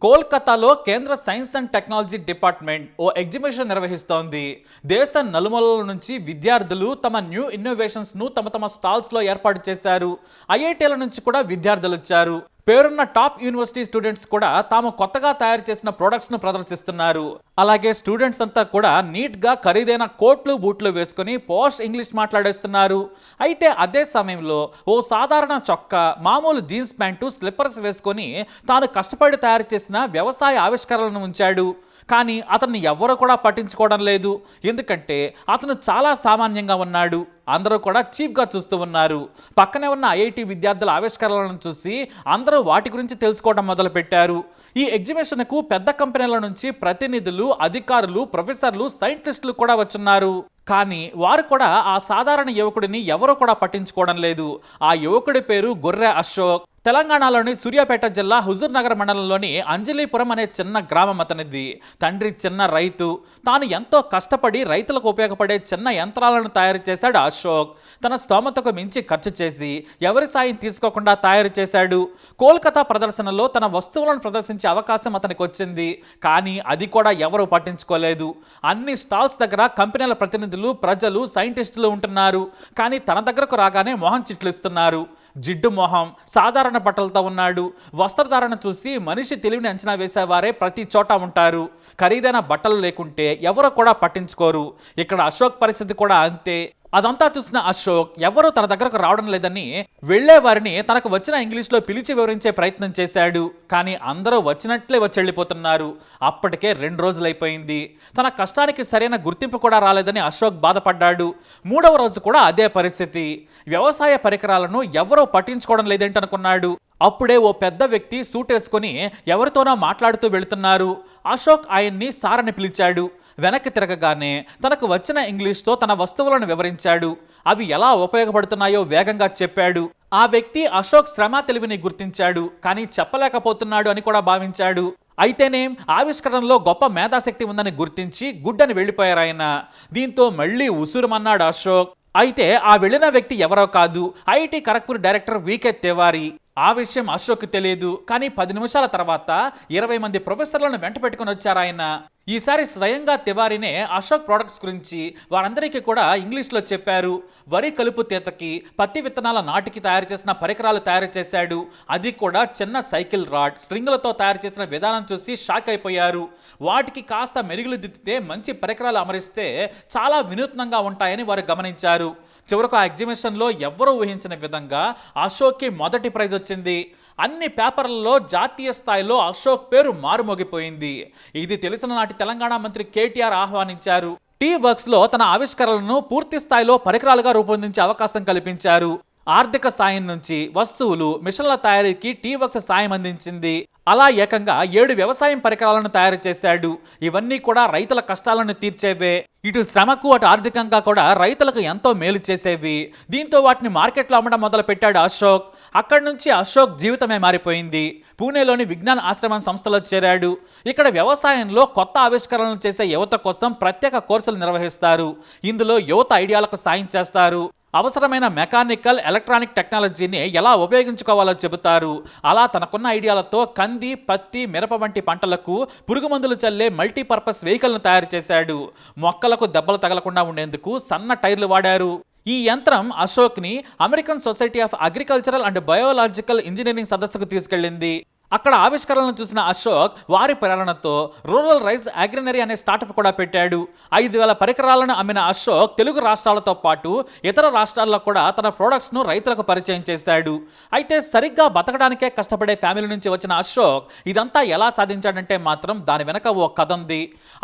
కోల్కతాలో కేంద్ర science and technology department ఓ ఎగ్జిబిషన్ నిర్వహిస్తోంది. దేశ నలుమూలల నుంచి విద్యార్థులు తమ న్యూ ఇన్నోవేషన్స్ను తమ స్టాల్స్లో ఏర్పాటు చేశారు. ఐఐటీల నుంచి కూడా విద్యార్థులు వచ్చారు. పేరున్న టాప్ యూనివర్సిటీ స్టూడెంట్స్ కూడా తాము కొత్తగా తయారు చేసిన ప్రొడక్ట్స్ను ప్రదర్శిస్తున్నారు. అలాగే స్టూడెంట్స్ అంతా కూడా నీట్గా ఖరీదైన కోట్లు బూట్లు వేసుకుని పోస్ట్ ఇంగ్లీష్ మాట్లాడేస్తున్నారు. అయితే అదే సమయంలో ఓ సాధారణ చొక్కా, మామూలు జీన్స్ ప్యాంటు, స్లిప్పర్స్ వేసుకొని తాను కష్టపడి తయారు చేసిన వ్యవసాయ ఆవిష్కరణలను ఉంచాడు. కానీ అతన్ని ఎవ్వరూ కూడా పట్టించుకోవడం లేదు. ఎందుకంటే అతను చాలా సామాన్యంగా ఉన్నాడు. అందరూ కూడా చీప్గా చూస్తూ ఉన్నారు. పక్కనే ఉన్న ఐఐటి విద్యార్థుల ఆవిష్కరణలను చూసి అందరూ వాటి గురించి తెలుసుకోవడం మొదలుపెట్టారు. ఈ ఎగ్జిబిషన్కు పెద్ద కంపెనీల నుంచి ప్రతినిధులు, అధికారులు, ప్రొఫెసర్లు, సైంటిస్టులు కూడా వచ్చున్నారు. కానీ వారు కూడా ఆ సాధారణ యువకుడిని ఎవరూ కూడా పట్టించుకోవడం లేదు. ఆ యువకుడి పేరు గొర్రె అశోక్. తెలంగాణలోని సూర్యాపేట జిల్లా హుజూర్ నగర్ మండలంలోని అంజలీపురం అనే చిన్న గ్రామం అతనిది. తండ్రి చిన్న రైతు. తాను ఎంతో కష్టపడి రైతులకు ఉపయోగపడే చిన్న యంత్రాలను తయారు చేశాడు అశోక్. తన స్తోమతకు మించి ఖర్చు చేసి ఎవరి సాయం తీసుకోకుండా తయారు చేశాడు. కోల్కతా ప్రదర్శనలో తన వస్తువులను ప్రదర్శించే అవకాశం అతనికి వచ్చింది. కానీ అది కూడా ఎవరూ పట్టించుకోలేదు. అన్ని స్టాల్స్ దగ్గర కంపెనీల ప్రతినిధులు, ప్రజలు, సైంటిస్టులు ఉంటున్నారు. కానీ తన దగ్గరకు రాగానే మొహం చిట్లిస్తున్నారు. జిడ్డు మొహం, సాధారణ బట్టలతో ఉన్నాడు. వస్త్రధారణ చూసి మనిషి తెలివిని అంచనా వేసేవారే ప్రతి చోట ఉంటారు. ఖరీదైన బట్టలు లేకుంటే ఎవరో కూడా పట్టించుకోరు. ఇక్కడ అశోక్ పరిస్థితి కూడా అంతే. అదంతా చూసిన అశోక్ ఎవరూ తన దగ్గరకు రావడం లేదని వెళ్లే వారిని తనకు వచ్చిన ఇంగ్లీష్లో పిలిచి వివరించే ప్రయత్నం చేశాడు. కానీ అందరూ వచ్చినట్లే వచ్చి వెళ్ళిపోతున్నారు. అప్పటికే 2 రోజులైపోయింది. తన కష్టానికి సరైన గుర్తింపు కూడా రాలేదని అశోక్ బాధపడ్డాడు. 3వ రోజు కూడా అదే పరిస్థితి. వ్యవసాయ పరికరాలను ఎవరూ పట్టించుకోవడం లేదేంటనుకున్నాడు. అప్పుడే ఓ పెద్ద వ్యక్తి సూట్ వేసుకొని ఎవరితోనో మాట్లాడుతూ వెళుతున్నారు. అశోక్ ఆయన్ని సార్ అని పిలిచాడు. వెనక్కి తిరగగానే తనకు వచ్చిన ఇంగ్లీష్తో తన వస్తువులను వివరించాడు. అవి ఎలా ఉపయోగపడుతున్నాయో వేగంగా చెప్పాడు. ఆ వ్యక్తి అశోక్ శ్రమ తెలివిని గుర్తించాడు. కానీ చెప్పలేకపోతున్నాడు అని కూడా భావించాడు. అయితేనేం ఆవిష్కరణలో గొప్ప మేధాశక్తి ఉందని గుర్తించి గుడ్డని వెళ్ళిపోయారాయన. దీంతో మళ్ళీ ఉసురుమన్నాడు అశోక్. అయితే ఆ వెళ్ళిన వ్యక్తి ఎవరో కాదు, IIT Kharagpur director V K Tiwari. ఆ విషయం అశోక్ తెలియదు. కానీ 10 నిమిషాల తర్వాత 20 మంది ప్రొఫెసర్లను వెంట పెట్టుకుని వచ్చారాయన. ఈసారి స్వయంగా తివారీనే అశోక్ ప్రొడక్ట్స్ గురించి వారందరికీ కూడా ఇంగ్లీష్లో చెప్పారు. వరి కలుపు తీతకి, పత్తి విత్తనాల నాటికి తయారు చేసిన పరికరాలు తయారు చేశాడు. అది కూడా చిన్న సైకిల్ రాడ్, స్ప్రింగులతో తయారు చేసిన విధానం చూసి షాక్ అయిపోయారు. వాటికి కాస్త మెరుగులు దిద్దితే మంచి పరికరాలు అమరిస్తే చాలా వినూత్నంగా ఉంటాయని వారు గమనించారు. చివరకు ఆ ఎగ్జిబిషన్లో ఎవ్వరూ ఊహించిన విధంగా అశోక్కి మొదటి ప్రైజ్ వచ్చింది. అన్ని పేపర్లలో జాతీయ స్థాయిలో అశోక్ పేరు మారుమోగిపోయింది. ఇది తెలిసిన నాటి తెలంగాణ మంత్రి కేటీఆర్ ఆహ్వానించారు. టీ వర్క్స్ లో తన ఆవిష్కరణలను పూర్తి స్థాయిలో పరికరాలుగా రూపొందించే అవకాశం కల్పించారు. ఆర్థిక సాయం నుంచి వస్తువులు, మిషన్ల తయారీకి టీ వర్క్స్ సాయం అందించింది. అలా ఏకంగా 7 వ్యవసాయం పరికరాలను తయారు చేశాడు. ఇవన్నీ కూడా రైతుల కష్టాలను తీర్చేవే. ఇటు శ్రమకు, అటు ఆర్థికంగా కూడా రైతులకు ఎంతో మేలు చేసేవి. దీంతో వాటిని మార్కెట్లో అమ్మడం మొదలు పెట్టాడు అశోక్. అక్కడి నుంచి అశోక్ జీవితమే మారిపోయింది. పూణేలోని విజ్ఞాన్ ఆశ్రమం సంస్థలో చేరాడు. ఇక్కడ వ్యవసాయంలో కొత్త ఆవిష్కరణలు చేసే యువత కోసం ప్రత్యేక కోర్సులు నిర్వహిస్తారు. ఇందులో యువత ఐడియాలకు సాయం చేస్తారు. అవసరమైన మెకానికల్, ఎలక్ట్రానిక్ టెక్నాలజీని ఎలా ఉపయోగించుకోవాలో చెబుతారు. అలా తనకున్న ఐడియాలతో కంది, పత్తి, మిరప వంటి పంటలకు పురుగుమందులు చల్లే మల్టీపర్పస్ వెహికల్ను తయారు చేశాడు. మొక్కలకు దెబ్బలు తగలకుండా ఉండేందుకు సన్న టైర్లు వాడారు. ఈ యంత్రం అశోక్ని American society of agricultural and biological engineering సదస్సుకు తీసుకెళ్లింది. అక్కడ ఆవిష్కరణలను చూసిన అశోక్ వారి ప్రేరణతో రూరల్ రైస్ అగ్రినరీ అనే స్టార్టప్ కూడా పెట్టాడు. 5,000 పరికరాలను అమ్మిన అశోక్ తెలుగు రాష్ట్రాలతో పాటు ఇతర రాష్ట్రాల్లో కూడా తన ప్రొడక్ట్స్ను రైతులకు పరిచయం చేశాడు. అయితే సరిగ్గా బతకడానికే కష్టపడే ఫ్యామిలీ నుంచి వచ్చిన అశోక్ ఇదంతా ఎలా సాధించాడంటే మాత్రం దాని వెనక ఓ కథ ఉంది.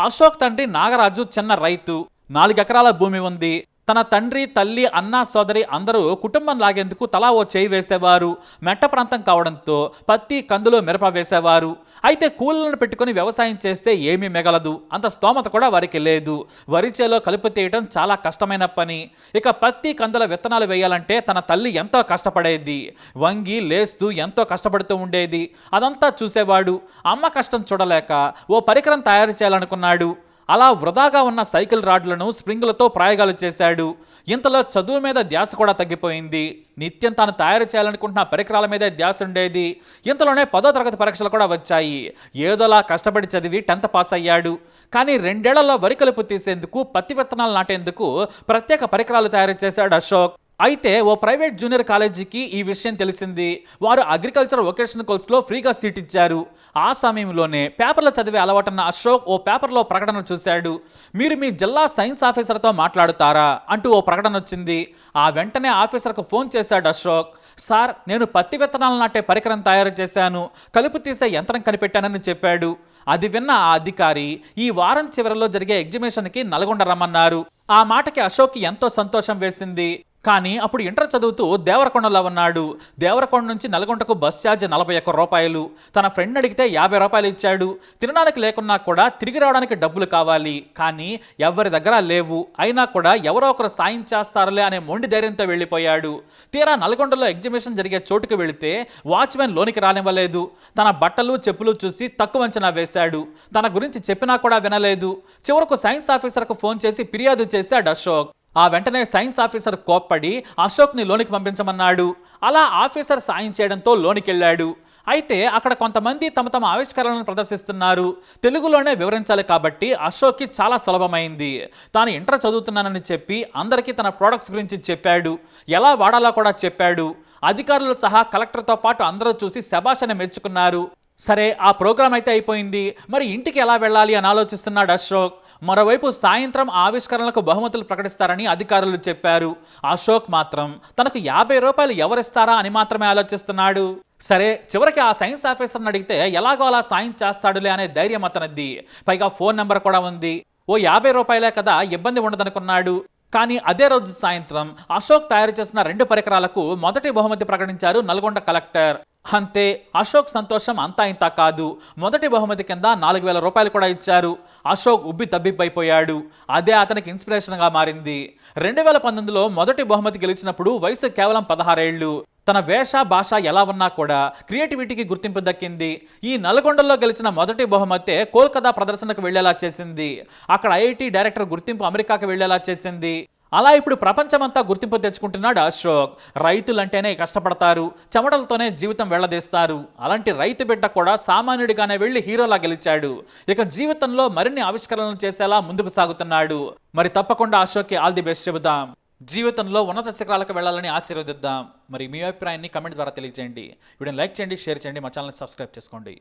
అశోక్ తండ్రి నాగరాజు చిన్న రైతు. 4 ఎకరాల భూమి ఉంది. తన తండ్రి, తల్లి, అన్న, సోదరి అందరూ కుటుంబం లాగేందుకు తలా ఓ చేయి వేసేవారు. మెట్ట ప్రాంతం కావడంతో పత్తి, కందులు, మిరప వేసేవారు. అయితే కూలీలను పెట్టుకుని వ్యవసాయం చేస్తే ఏమీ మిగలదు. అంత స్తోమత కూడా వారికి లేదు. వరి చేలో కలుపు తీయటం చాలా కష్టమైన పని. ఇక పత్తి, కందుల విత్తనాలు వేయాలంటే తన తల్లి ఎంతో కష్టపడేది. వంగి లేస్తూ ఎంతో కష్టపడుతూ ఉండేది. అదంతా చూసేవాడు. అమ్మ కష్టం చూడలేక ఓ పరికరం తయారు చేయాలనుకున్నాడు. అలా వృధాగా ఉన్న సైకిల్ రాడ్లను స్ప్రింగులతో ప్రయోగాలు చేశాడు. ఇంతలో చదువు మీద ధ్యాస కూడా తగ్గిపోయింది. నిత్యం తాను తయారు చేయాలనుకుంటున్న పరికరాల మీదే ధ్యాస ఉండేది. ఇంతలోనే 10వ తరగతి పరీక్షలు కూడా వచ్చాయి. ఏదోలా కష్టపడి చదివి 10th పాస్ అయ్యాడు. కానీ 2 ఏళ్లలో వరి కలుపు తీసేందుకు, పత్తి విత్తనాలు నాటేందుకు ప్రత్యేక పరికరాలు తయారు చేశాడు అశోక్. అయితే ఓ ప్రైవేట్ జూనియర్ కాలేజీకి ఈ విషయం తెలిసింది. వారు అగ్రికల్చర్ వొకేషనల్ కోర్సులో ఫ్రీగా సీట్ ఇచ్చారు. ఆ సమయంలోనే పేపర్లు చదివే అలవాటున్న అశోక్ ఓ పేపర్లో ప్రకటన చూశాడు. మీరు మీ జిల్లా సైన్స్ ఆఫీసర్తో మాట్లాడుతారా అంటూ ఓ ప్రకటన వచ్చింది. ఆ వెంటనే ఆఫీసర్కు ఫోన్ చేశాడు అశోక్. సార్, నేను పత్తి విత్తనాలు నాటే పరికరం తయారు చేశాను, కలుపు తీసే యంత్రం కనిపెట్టానని చెప్పాడు. అది విన్న ఆ అధికారి ఈ వారం చివరిలో జరిగే ఎగ్జిబిషన్కి నల్గొండ రమ్మన్నారు. ఆ మాటకి అశోక్కి ఎంతో సంతోషం వేసింది. కానీ అప్పుడు ఇంటర్ చదువుతూ దేవరకొండలో ఉన్నాడు. దేవరకొండ నుంచి నల్గొండకు బస్ ఛార్జ్ 41 రూపాయలు. తన ఫ్రెండ్ అడిగితే 50 రూపాయలు ఇచ్చాడు. తినడానికి లేకున్నా కూడా తిరిగి రావడానికి డబ్బులు కావాలి. కానీ ఎవరి దగ్గర లేవు. అయినా కూడా ఎవరో ఒకరు సాయం చేస్తారులే అనే మొండి ధైర్యంతో వెళ్ళిపోయాడు. తీరా నల్గొండలో ఎగ్జిబిషన్ జరిగే చోటుకు వెళితే వాచ్మెన్ లోనికి రానివ్వలేదు. తన బట్టలు చెప్పులు చూసి తక్కువ అంచనా వేశాడు. తన గురించి చెప్పినా కూడా వినలేదు. చివరకు సైన్స్ ఆఫీసర్కు ఫోన్ చేసి ఫిర్యాదు చేశాడు అశోక్. ఆ వెంటనే సైన్స్ ఆఫీసర్ కోప్పడి అశోక్ని లోనికి పంపించమన్నాడు. అలా ఆఫీసర్ సాయం చేయడంతో లోనికెళ్ళాడు. అయితే అక్కడ కొంతమంది తమ తమ ఆవిష్కరణలను ప్రదర్శిస్తున్నారు. తెలుగులోనే వివరించాలి కాబట్టి అశోక్కి చాలా సులభమైంది. తాను ఇంటర్ చదువుతున్నానని చెప్పి అందరికీ తన ప్రోడక్ట్స్ గురించి చెప్పాడు. ఎలా వాడాలో కూడా చెప్పాడు. అధికారులు సహా కలెక్టర్తో పాటు అందరూ చూసి శభాష్ అని మెచ్చుకున్నారు. సరే, ఆ ప్రోగ్రాం అయితే అయిపోయింది. మరి ఇంటికి ఎలా వెళ్ళాలి అని ఆలోచిస్తున్నాడు అశోక్. మరోవైపు సాయంత్రం ఆవిష్కరణలకు బహుమతులు ప్రకటిస్తారని అధికారులు చెప్పారు. అశోక్ మాత్రం తనకు 50 రూపాయలు ఎవరిస్తారా అని మాత్రమే ఆలోచిస్తున్నాడు. సరే, చివరికి ఆ సైన్స్ ఆఫీసర్ని అడిగితే ఎలాగో అలా సాయం చేస్తాడులే అనే ధైర్యం అతనిది. పైగా ఫోన్ నెంబర్ కూడా ఉంది. ఓ 50 రూపాయలే కదా, ఇబ్బంది ఉండదనుకున్నాడు. కానీ అదే రోజు సాయంత్రం అశోక్ తయారు చేసిన 2 పరికరాలకు మొదటి బహుమతి ప్రకటించారు నల్గొండ కలెక్టర్. అంతే, అశోక్ సంతోషం అంతా ఇంత కాదు. మొదటి బహుమతి కింద 4000 రూపాయలు కూడా ఇచ్చారు. అశోక్ ఉబ్బి తబ్బిబ్బైపోయాడు. అదే అతనికి ఇన్స్పిరేషన్గా మారింది. 2019లో మొదటి బహుమతి గెలిచినప్పుడు వయసు కేవలం 16 ఏళ్లు. తన వేష భాష ఎలా ఉన్నా కూడా క్రియేటివిటీకి గుర్తింపు దక్కింది. ఈ నల్గొండలో గెలిచిన మొదటి బహుమతే కోల్కతా ప్రదర్శనకు వెళ్లేలా చేసింది. అక్కడ ఐఐటి డైరెక్టర్ గుర్తింపు అమెరికాకు వెళ్లేలా చేసింది. అలా ఇప్పుడు ప్రపంచమంతా గుర్తింపు తెచ్చుకుంటున్నాడు అశోక్. రైతులంటేనే కష్టపడతారు, చెమటలతోనే జీవితం వెళ్లదీస్తారు. అలాంటి రైతు బిడ్డ కూడా సామాన్యుడిగానే వెళ్లి హీరోలా గెలిచాడు. ఇక జీవితంలో మరిన్ని ఆవిష్కరణలు చేసేలా ముందుకు సాగుతున్నాడు. మరి తప్పకుండా అశోక్కి ఆల్ ది బెస్ట్ చెబుదాం. జీవితంలో ఉన్నత శిఖరాలకు వెళ్ళాలని ఆశీర్వదిద్దాం. మరి మీ అభిప్రాయాన్ని కమెంట్ ద్వారా తెలియజేయండి. వీడియోని లైక్ చేయండి, షేర్ చేయండి, మా ఛానల్ని సబ్స్క్రైబ్ చేసుకోండి.